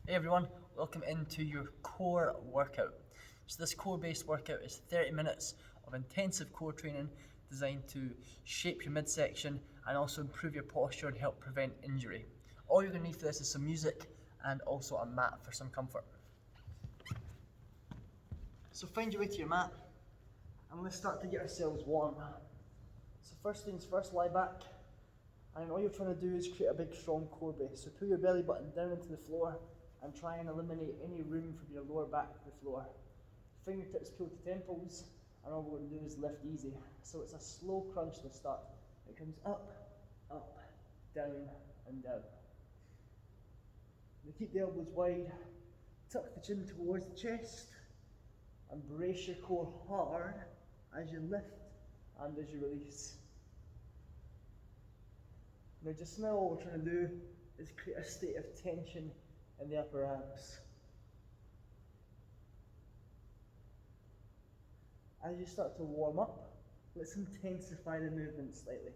Hey everyone, welcome into your core workout. So this core-based workout is 30 minutes of intensive core training designed to shape your midsection and also improve your posture and help prevent injury. All you're going to need for this is some music and also a mat for some comfort. So find your way to your mat and let's start to get ourselves warm. So first things first, lie back, and all you're trying to do is create a big strong core base. So pull your belly button down into the floor and try and eliminate any room from your lower back to the floor. Fingertips pull to temples, and all we're going to do is lift easy. So it's a slow crunch to start. It comes up, up, down, and down. Now keep the elbows wide, tuck the chin towards the chest, and brace your core hard as you lift and as you release. Now all we're trying to do is create a state of tension in the upper abs. As you start to warm up, let's intensify the movement slightly.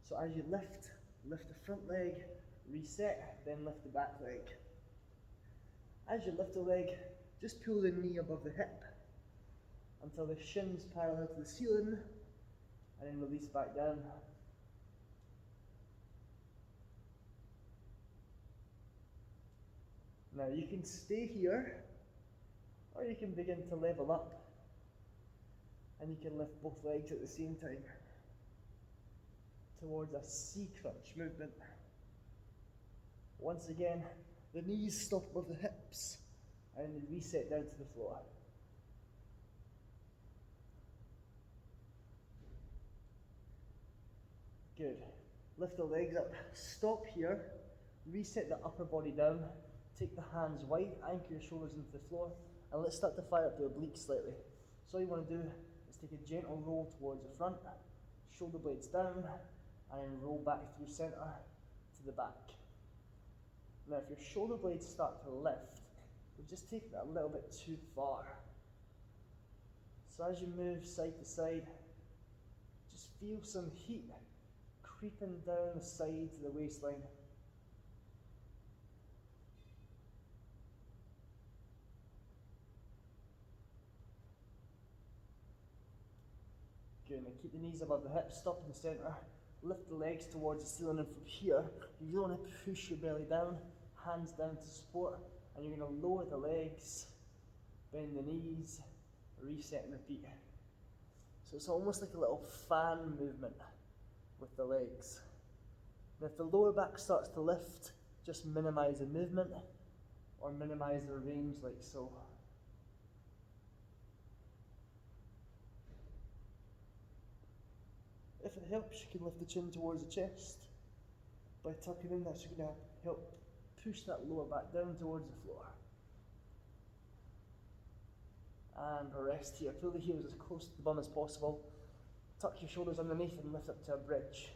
So as you lift the front leg, reset, then lift the back leg. As you lift the leg, just pull the knee above the hip until the shin's parallel to the ceiling, and then release back down. Now you can stay here, or you can begin to level up, and you can lift both legs at the same time towards a C crunch movement. Once again, the knees stop above the hips, and then reset down to the floor. Good. Lift the legs up, stop here, reset the upper body down, take the hands wide, anchor your shoulders into the floor, and let's start to fire up the obliques slightly. So all you want to do is take a gentle roll towards the front, shoulder blades down, and then roll back through center to the back. Now if your shoulder blades start to lift, you've just taken it a little bit too far. So as you move side to side, just feel some heat creeping down the sides of the waistline. Good, now keep the knees above the hips, stop in the center, lift the legs towards the ceiling, and from here, you really want to push your belly down, hands down to support, and you're going to lower the legs, bend the knees, reset and repeat. So it's almost like a little fan movement with the legs. Now if the lower back starts to lift, just minimize the movement or minimize the range like so. If it helps, you can lift the chin towards the chest. By tucking in, that's going to help push that lower back down towards the floor. And rest here. Pull the heels as close to the bum as possible. Tuck your shoulders underneath and lift up to a bridge.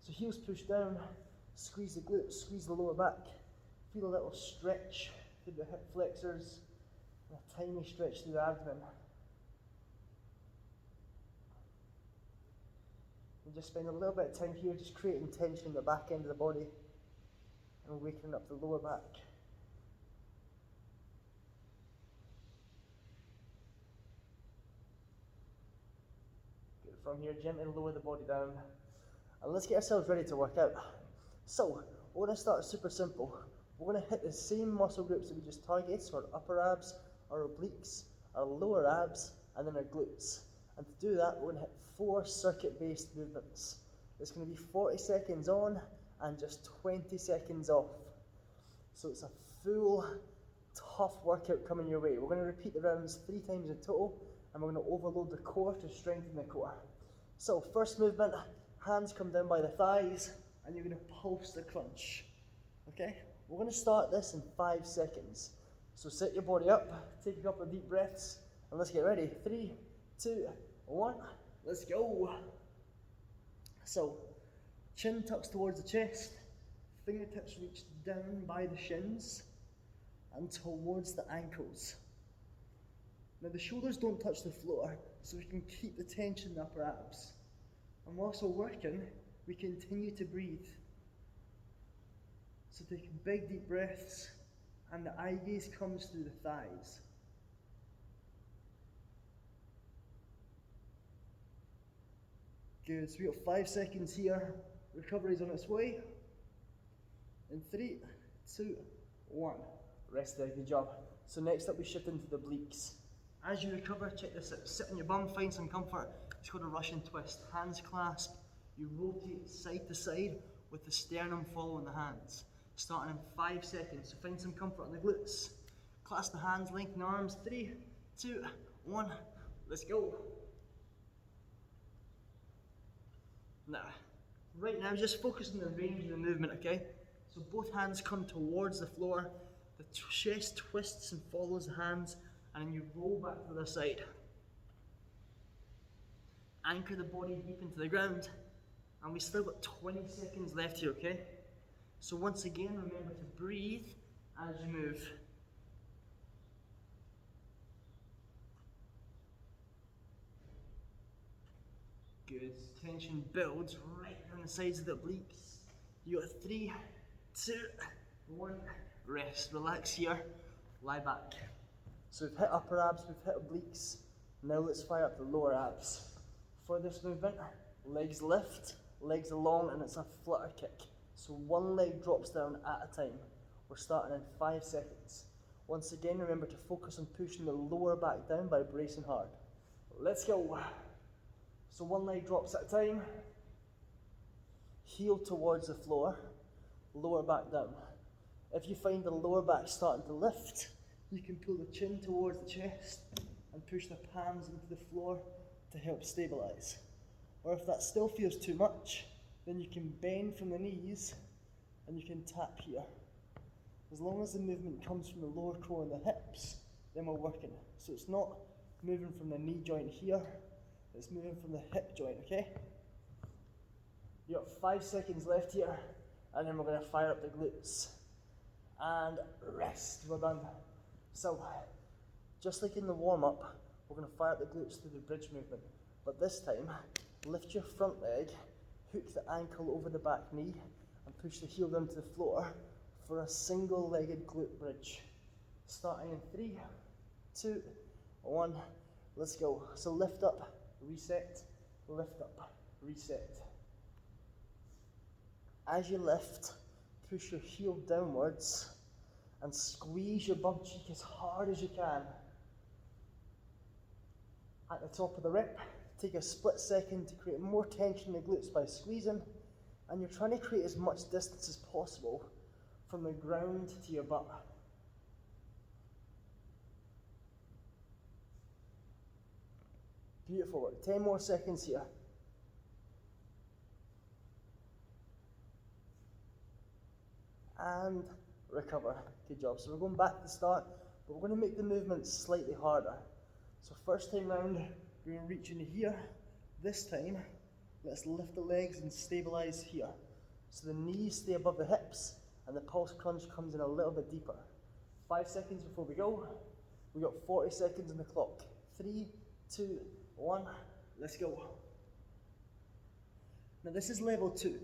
So heels push down, squeeze the glutes, squeeze the lower back. Feel a little stretch through the hip flexors, and a tiny stretch through the abdomen. And just spend a little bit of time here just creating tension in the back end of the body and waking up the lower back. Good. From here, gently lower the body down. And let's get ourselves ready to work out. So, we're going to start super simple. We're going to hit the same muscle groups that we just targeted, so our upper abs, our obliques, our lower abs, and then our glutes. And to do that, we're going to hit 4 circuit-based movements. It's going to be 40 seconds on and just 20 seconds off. So it's a full, tough workout coming your way. We're going to repeat the rounds 3 times in total, and we're going to overload the core to strengthen the core. So first movement, hands come down by the thighs, and you're going to pulse the crunch. Okay? We're going to start this in 5 seconds. So set your body up, take a couple of deep breaths, and let's get ready. 3, 2, 1, let's go. So, chin tucks towards the chest, fingertips reach down by the shins and towards the ankles. Now the shoulders don't touch the floor, so we can keep the tension in the upper abs. And whilst we're working, we continue to breathe. So take big deep breaths and the eye gaze comes through the thighs. Good, so we got 5 seconds here. Recovery's on its way. In 3, 2, 1. Rest there, good job. So next up we shift into the obliques. As you recover, check this out. Sit on your bum, find some comfort. It's called a Russian twist. Hands clasp. You rotate side to side with the sternum following the hands. Starting in 5 seconds. So find some comfort on the glutes. Clasp the hands, lengthen arms. 3, 2, 1. Let's go. Now, right now, just focus on the range of the movement, okay? So both hands come towards the floor. The chest twists and follows the hands, and then you roll back to the other side. Anchor the body deep into the ground, and we still got 20 seconds left here, okay? So once again, remember to breathe as you move. Good. Tension builds right on the sides of the obliques. You got 3, 2, 1. Rest. Relax here. Lie back. So we've hit upper abs, we've hit obliques. Now let's fire up the lower abs. For this movement, legs lift, legs along, and it's a flutter kick. So one leg drops down at a time. We're starting in 5 seconds. Once again, remember to focus on pushing the lower back down by bracing hard. Let's go. So one leg drops at a time. Heel towards the floor, lower back down. If you find the lower back starting to lift, you can pull the chin towards the chest and push the palms into the floor to help stabilize. Or if that still feels too much, then you can bend from the knees and you can tap here. As long as the movement comes from the lower core and the hips, then we're working. So it's not moving from the knee joint here, it's moving from the hip joint, okay? You got 5 seconds left here, and then we're going to fire up the glutes. And rest, we're done. So, just like in the warm-up, we're going to fire up the glutes through the bridge movement. But this time, lift your front leg, hook the ankle over the back knee, and push the heel down to the floor for a single-legged glute bridge. Starting in 3, 2, 1, let's go. So lift up, reset, lift up, reset. As you lift, push your heel downwards and squeeze your bum cheek as hard as you can. At the top of the rep, take a split second to create more tension in the glutes by squeezing, and you're trying to create as much distance as possible from the ground to your butt. Beautiful work. 10 more seconds here. And recover. Good job. So we're going back to the start, but we're going to make the movement slightly harder. So first time round, we're going to reach into here. This time, let's lift the legs and stabilize here. So the knees stay above the hips, and the pulse crunch comes in a little bit deeper. 5 seconds before we go. We got 40 seconds on the clock. 3, 2, 1, let's go. Now this is level 2.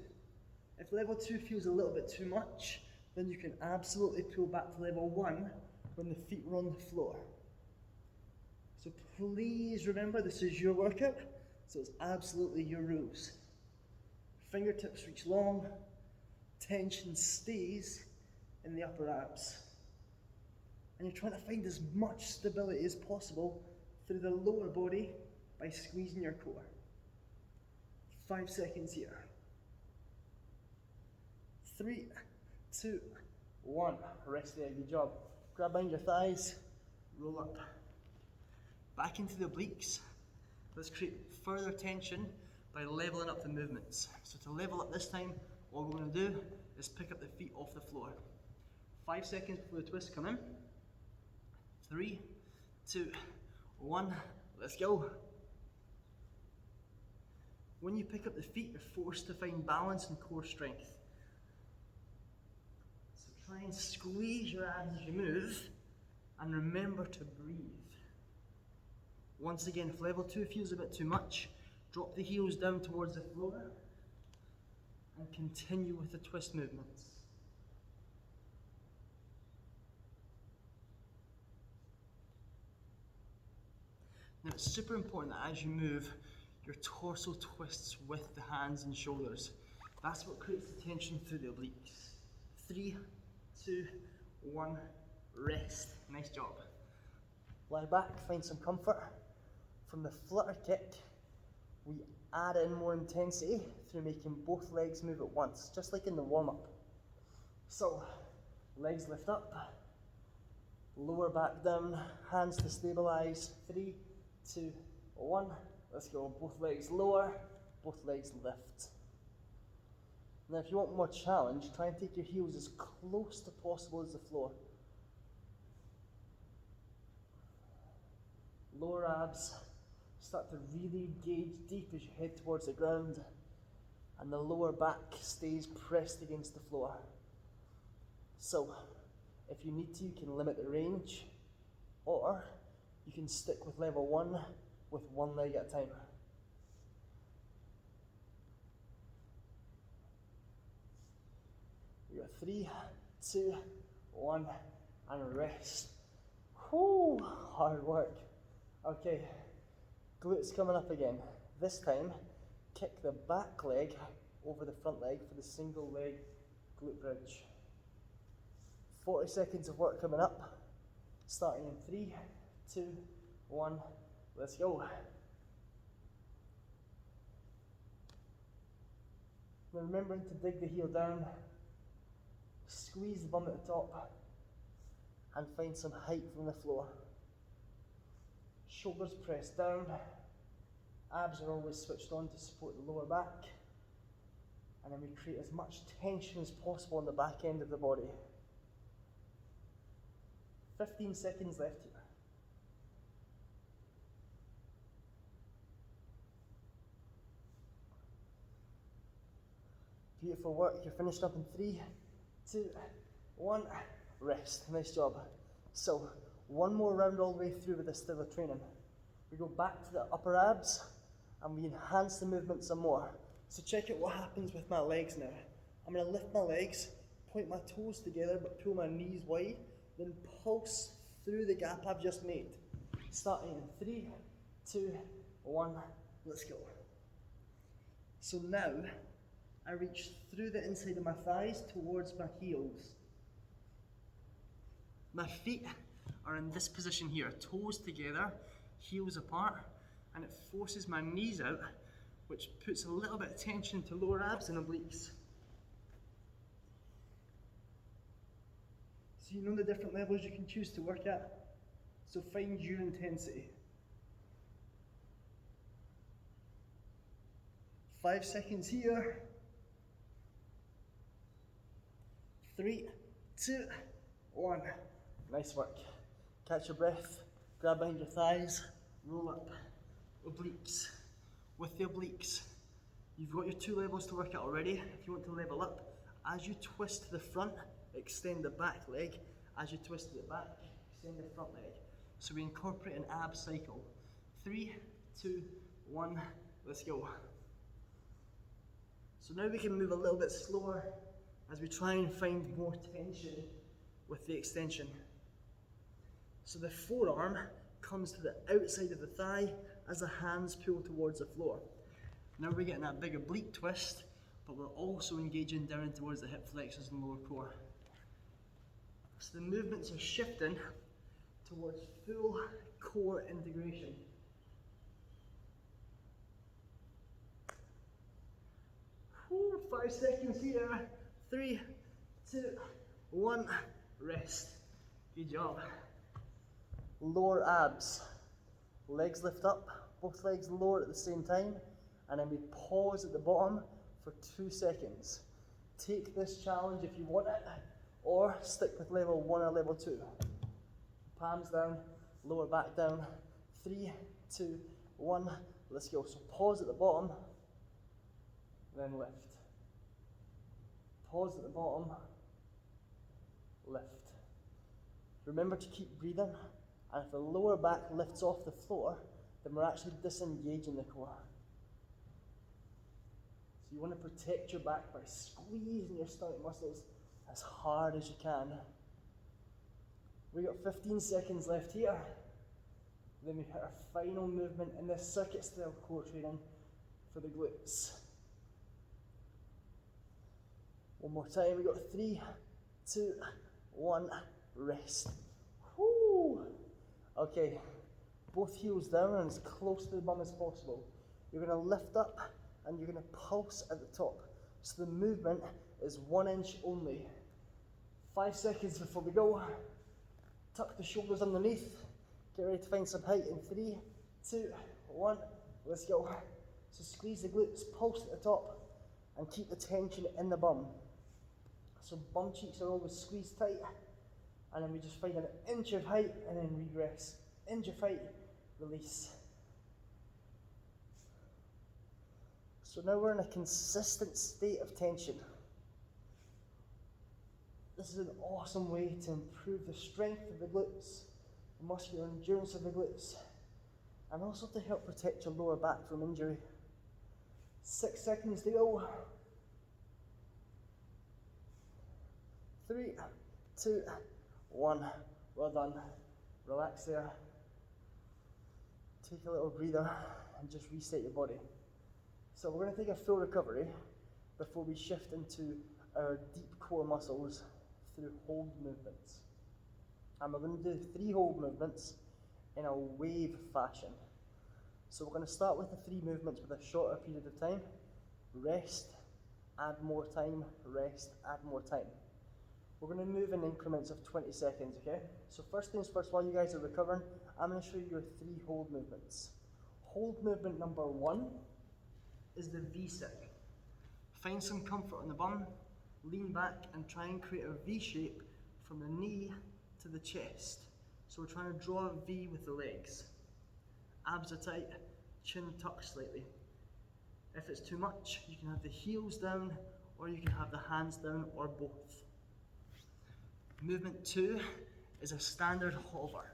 If level 2 feels a little bit too much, then you can absolutely pull back to level 1 when the feet are on the floor. So please remember, this is your workout, so it's absolutely your rules. Fingertips reach long, tension stays in the upper abs. And you're trying to find as much stability as possible through the lower body by squeezing your core. 5 seconds here. 3, 2, 1. Rest there, good job. Grab behind your thighs, roll up. Back into the obliques. Let's create further tension by leveling up the movements. So to level up this time, all we're going to do is pick up the feet off the floor. 5 seconds before the twist come in. 3, 2, 1, let's go. When you pick up the feet, you're forced to find balance and core strength. So try and squeeze your abs as you move, and remember to breathe. Once again, if level 2 feels a bit too much, drop the heels down towards the floor, and continue with the twist movements. Now it's super important that as you move, your torso twists with the hands and shoulders. That's what creates the tension through the obliques. 3, 2, 1, rest. Nice job. Lie back, find some comfort. From the flutter kick, we add in more intensity through making both legs move at once, just like in the warm-up. So, legs lift up, lower back down, hands to stabilize. 3, 2, 1, let's go. Both legs lower, both legs lift. Now if you want more challenge, try and take your heels as close to possible as the floor. Lower abs start to really engage deep as you head towards the ground, and the lower back stays pressed against the floor. So, if you need to, you can limit the range, or you can stick with level 1 with one leg at a time. We got 3, 2, 1, and rest. Whoo, hard work. Okay, glutes coming up again. This time, kick the back leg over the front leg for the single leg glute bridge. 40 seconds of work coming up, starting in 3, 2, 1, let's go. Now remembering to dig the heel down, squeeze the bum at the top, and find some height from the floor. Shoulders pressed down, abs are always switched on to support the lower back, and then we create as much tension as possible on the back end of the body. 15 seconds left here. Beautiful work, you're finished up in 3, 2, 1, rest. Nice job. So, one more round all the way through with this style of training. We go back to the upper abs and we enhance the movement some more. So check out what happens with my legs now. I'm going to lift my legs, point my toes together but pull my knees wide, then pulse through the gap I've just made. Starting in 3, 2, 1, let's go. So now I reach through the inside of my thighs towards my heels. My feet are in this position here, toes together, heels apart, and it forces my knees out, which puts a little bit of tension to lower abs and obliques. So you know the different levels you can choose to work at, so find your intensity. 5 seconds here. 3, 2, 1. Nice work. Catch your breath, grab behind your thighs, roll up. Obliques. With the obliques, you've got your 2 levels to work at already. If you want to level up, as you twist to the front, extend the back leg. As you twist to the back, extend the front leg. So we incorporate an ab cycle. 3, 2, 1, let's go. So now we can move a little bit slower as we try and find more tension with the extension. So the forearm comes to the outside of the thigh as the hands pull towards the floor. Now we're getting that big oblique twist, but we're also engaging down towards the hip flexors and lower core. So the movements are shifting towards full core integration. Whew, 5 seconds here. 3, 2, 1, rest. Good job. Lower abs. Legs lift up, both legs lower at the same time, and then we pause at the bottom for 2 seconds. Take this challenge if you want it, or stick with level 1 or level 2. Palms down, lower back down. 3, 2, 1, let's go. So pause at the bottom, then lift. Pause at the bottom, lift. Remember to keep breathing, and if the lower back lifts off the floor, then we're actually disengaging the core. So you want to protect your back by squeezing your stomach muscles as hard as you can. We got 15 seconds left here. Then we hit our final movement in this circuit style core training for the glutes. One more time, we got 3, 2, 1, rest. Whoo! Okay, both heels down and as close to the bum as possible. You're going to lift up and you're going to pulse at the top. So the movement is 1 inch only. 5 seconds before we go. Tuck the shoulders underneath. Get ready to find some height in 3, 2, 1, let's go. So squeeze the glutes, pulse at the top, and keep the tension in the bum. So bum cheeks are always squeezed tight, and then we just find an inch of height and then regress. Inch of height, release. So now we're in a consistent state of tension. This is an awesome way to improve the strength of the glutes, the muscular endurance of the glutes, and also to help protect your lower back from injury. 6 seconds to go. 3, 2, 1. Well done. Relax there. Take a little breather and just reset your body. So we're going to take a full recovery before we shift into our deep core muscles through hold movements. And we're going to do 3 hold movements in a wave fashion. So we're going to start with the 3 movements with a shorter period of time. Rest, add more time, rest, add more time. We're going to move in increments of 20 seconds, okay? So first things first, while you guys are recovering, I'm going to show you your 3 hold movements. Hold movement number 1 is the V-sit. Find some comfort on the bum, lean back and try and create a V shape from the knee to the chest. So we're trying to draw a V with the legs. Abs are tight, chin tucked slightly. If it's too much, you can have the heels down or you can have the hands down or both. Movement 2 is a standard hover.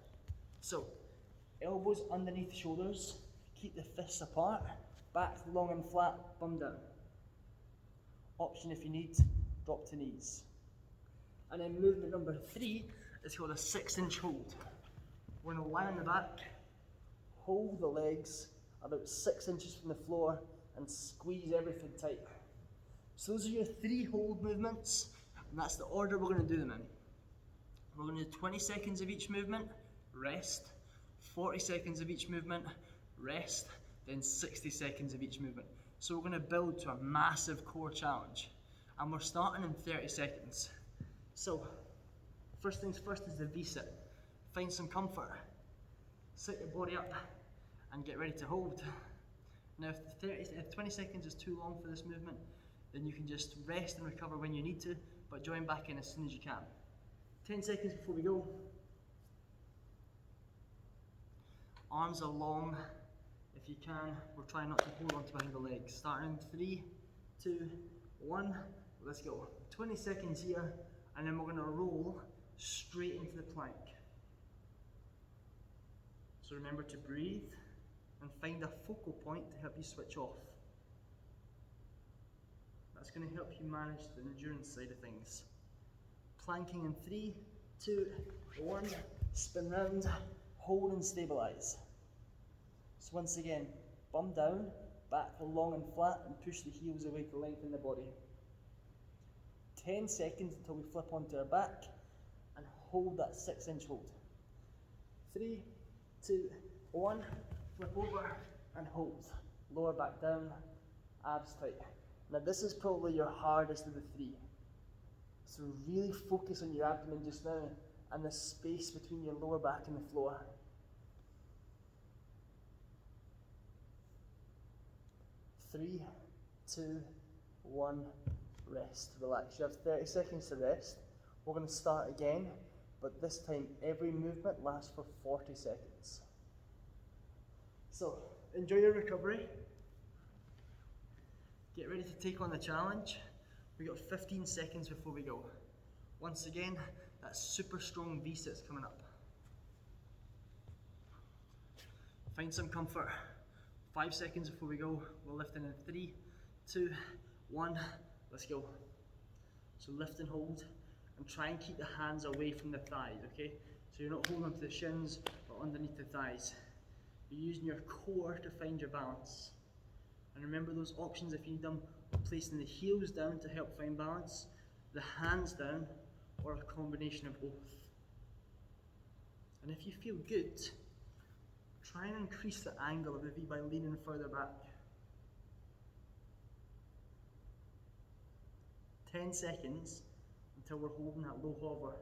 So elbows underneath shoulders, keep the fists apart, back long and flat, bum down. Option if you need, drop to knees. And then movement number 3 is called a 6-inch hold. We're going to lie on the back, hold the legs about 6 inches from the floor and squeeze everything tight. So those are your 3 hold movements, and that's the order we're going to do them in. We're going to do 20 seconds of each movement, rest, 40 seconds of each movement, rest, then 60 seconds of each movement. So we're going to build to a massive core challenge, and we're starting in 30 seconds. So first things first is the V-sit. Find some comfort, sit your body up and get ready to hold. Now if 20 seconds is too long for this movement, then you can just rest and recover when you need to, but join back in as soon as you can. 10 seconds before we go. Arms are long. If you can, we're trying not to hold on to behind the legs. Starting in 3, 2, 1, let's go. 20 seconds here, and then we're going to roll straight into the plank. So remember to breathe and find a focal point to help you switch off. That's going to help you manage the endurance side of things. Planking in 3, 2, 1, spin round, hold and stabilize. So once again, bum down, back long and flat, and push the heels away to lengthen the body. 10 seconds until we flip onto our back and hold that 6-inch hold. 3, 2, 1, flip over and hold. Lower back down, abs tight. Now this is probably your hardest of the 3. So really focus on your abdomen just now and the space between your lower back and the floor. 3, 2, 1, rest, relax. You have 30 seconds to rest. We're going to start again, but this time every movement lasts for 40 seconds. So enjoy your recovery. Get ready to take on the challenge. We got 15 seconds before we go. Once again, that super strong V-sit's coming up. Find some comfort. 5 seconds before we go. We're lifting in 3, 2, 1, let's go. So lift and hold, and try and keep the hands away from the thighs, okay? So you're not holding onto the shins, but underneath the thighs. You're using your core to find your balance. And remember those options if you need them, placing the heels down to help find balance, the hands down, or a combination of both. And if you feel good, try and increase the angle of the V by leaning further back. 10 seconds until we're holding that low hover.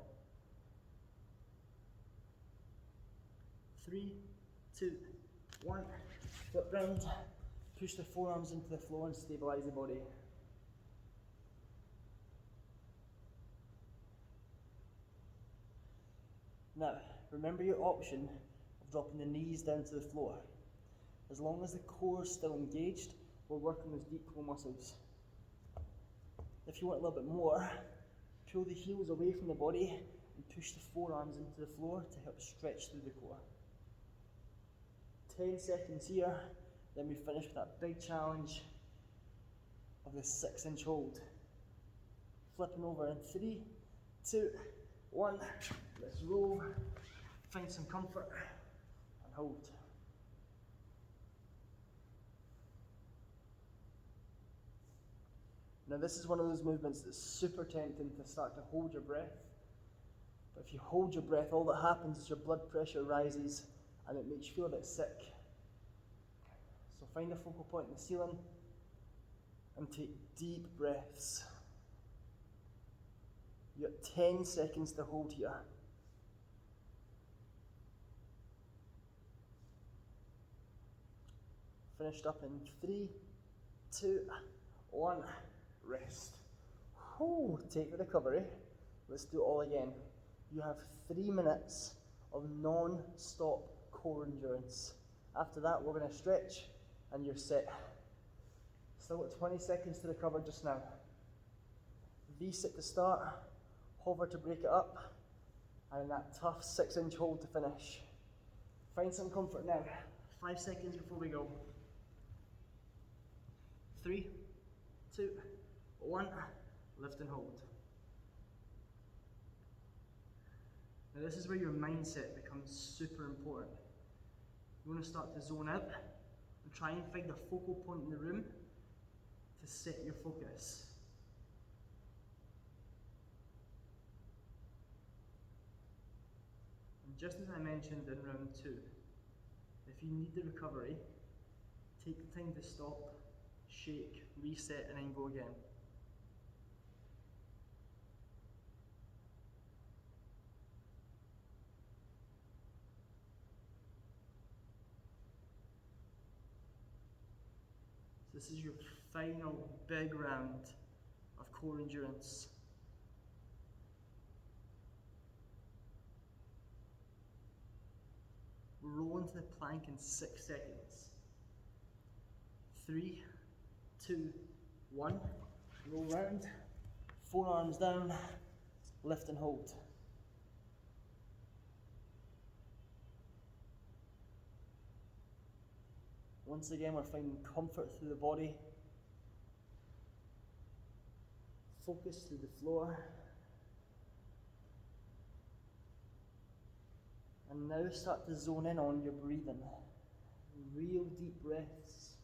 3, 2, 1. Flip round, push the forearms into the floor and stabilize the body. Now, remember your option of dropping the knees down to the floor. As long as the core is still engaged, we're working those deep core muscles. If you want a little bit more, pull the heels away from the body and push the forearms into the floor to help stretch through the core. 10 seconds here, then we finish with that big challenge of the 6-inch hold. Flipping over in 3, 2, 1. Let's roll, find some comfort, and hold. Now this is one of those movements that's super tempting to start to hold your breath. But if you hold your breath, all that happens is your blood pressure rises and it makes you feel a bit sick. So find a focal point in the ceiling and take deep breaths. You got 10 seconds to hold here. Finished up in 3, 2, 1. Rest. Whew, take the recovery. Let's do it all again. You have 3 minutes of non-stop core endurance. After that, we're going to stretch and you're set. Still got 20 seconds to recover just now. V-sit to start, hover to break it up, and that tough 6-inch hold to finish. Find some comfort now. 5 seconds before we go. 3, 2, 1, lift and hold. Now this is where your mindset becomes super important. You want to start to zone out and try and find a focal point in the room to set your focus. And just as I mentioned in round 2, if you need the recovery, take the time to stop, shake, reset, and then go again. This is your final big round of core endurance. Roll into the plank in 6 seconds. 3, 2, 1. Roll round, forearms down, lift and hold. Once again, we're finding comfort through the body. Focus through the floor. And now start to zone in on your breathing. Real deep breaths.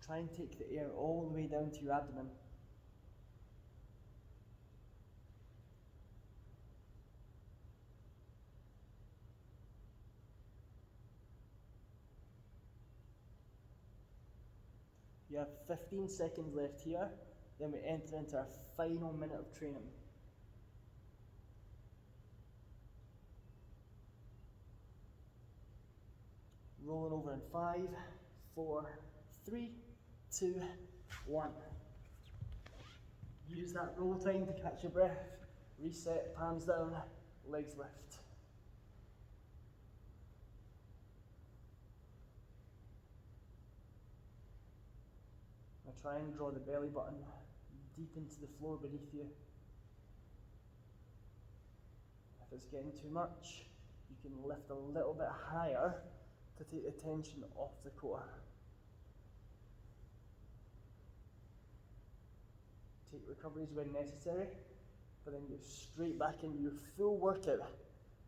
Try and take the air all the way down to your abdomen. You have 15 seconds left here, then we enter into our final minute of training. Rolling over in 5, 4, 3, 2, 1. Use that roll time to catch your breath. Reset, palms down, legs lift. Now try and draw the belly button deep into the floor beneath you. If it's getting too much, you can lift a little bit higher to take the tension off the core. Take recoveries when necessary, but then get straight back in. Your full workout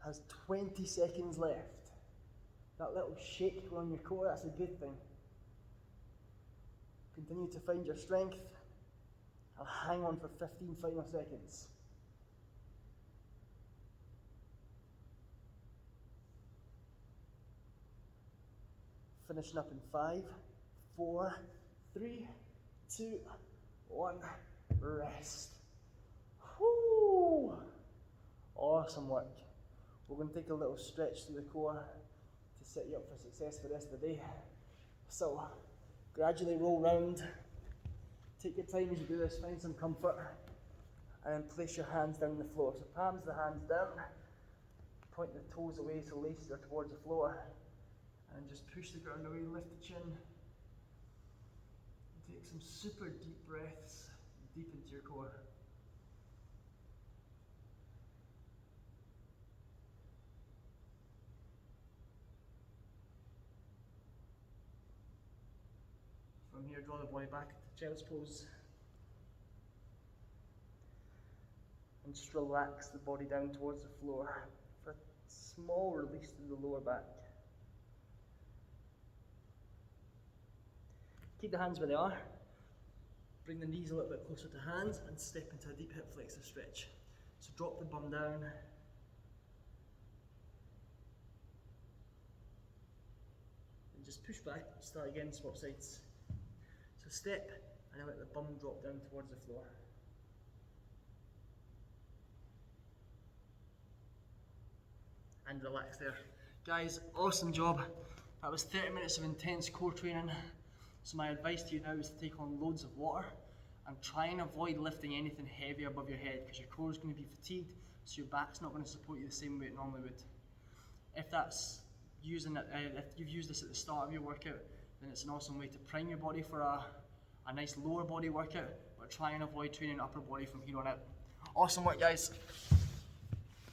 has 20 seconds left. That little shake going on your core, that's a good thing. Continue to find your strength. I'll hang on for 15 final seconds. Finishing up in 5, 4, 3, 2, 1, rest. Whoo! Awesome work. We're going to take a little stretch through the core to set you up for success for the rest of the day. So, gradually roll round. Take your time as you do this, find some comfort, and then place your hands down on the floor. So palms the hands down, point the toes away so laces are towards the floor, and just push the ground away, lift the chin. Take some super deep breaths, deep into your core. From here, draw the body back to child's pose. And just relax the body down towards the floor for a small release to the lower back. Keep the hands where they are. Bring the knees a little bit closer to hands and step into a deep hip flexor stretch. So drop the bum down. And just push back, start again, swap sides. So step, and then let the bum drop down towards the floor. And relax there. Guys, awesome job. That was 30 minutes of intense core training. So my advice to you now is to take on loads of water and try and avoid lifting anything heavy above your head because your core is going to be fatigued, so your back's not going to support you the same way it normally would. If you've used this at the start of your workout, then it's an awesome way to prime your body for a nice lower body workout, but try and avoid training upper body from here on out. Awesome work, guys.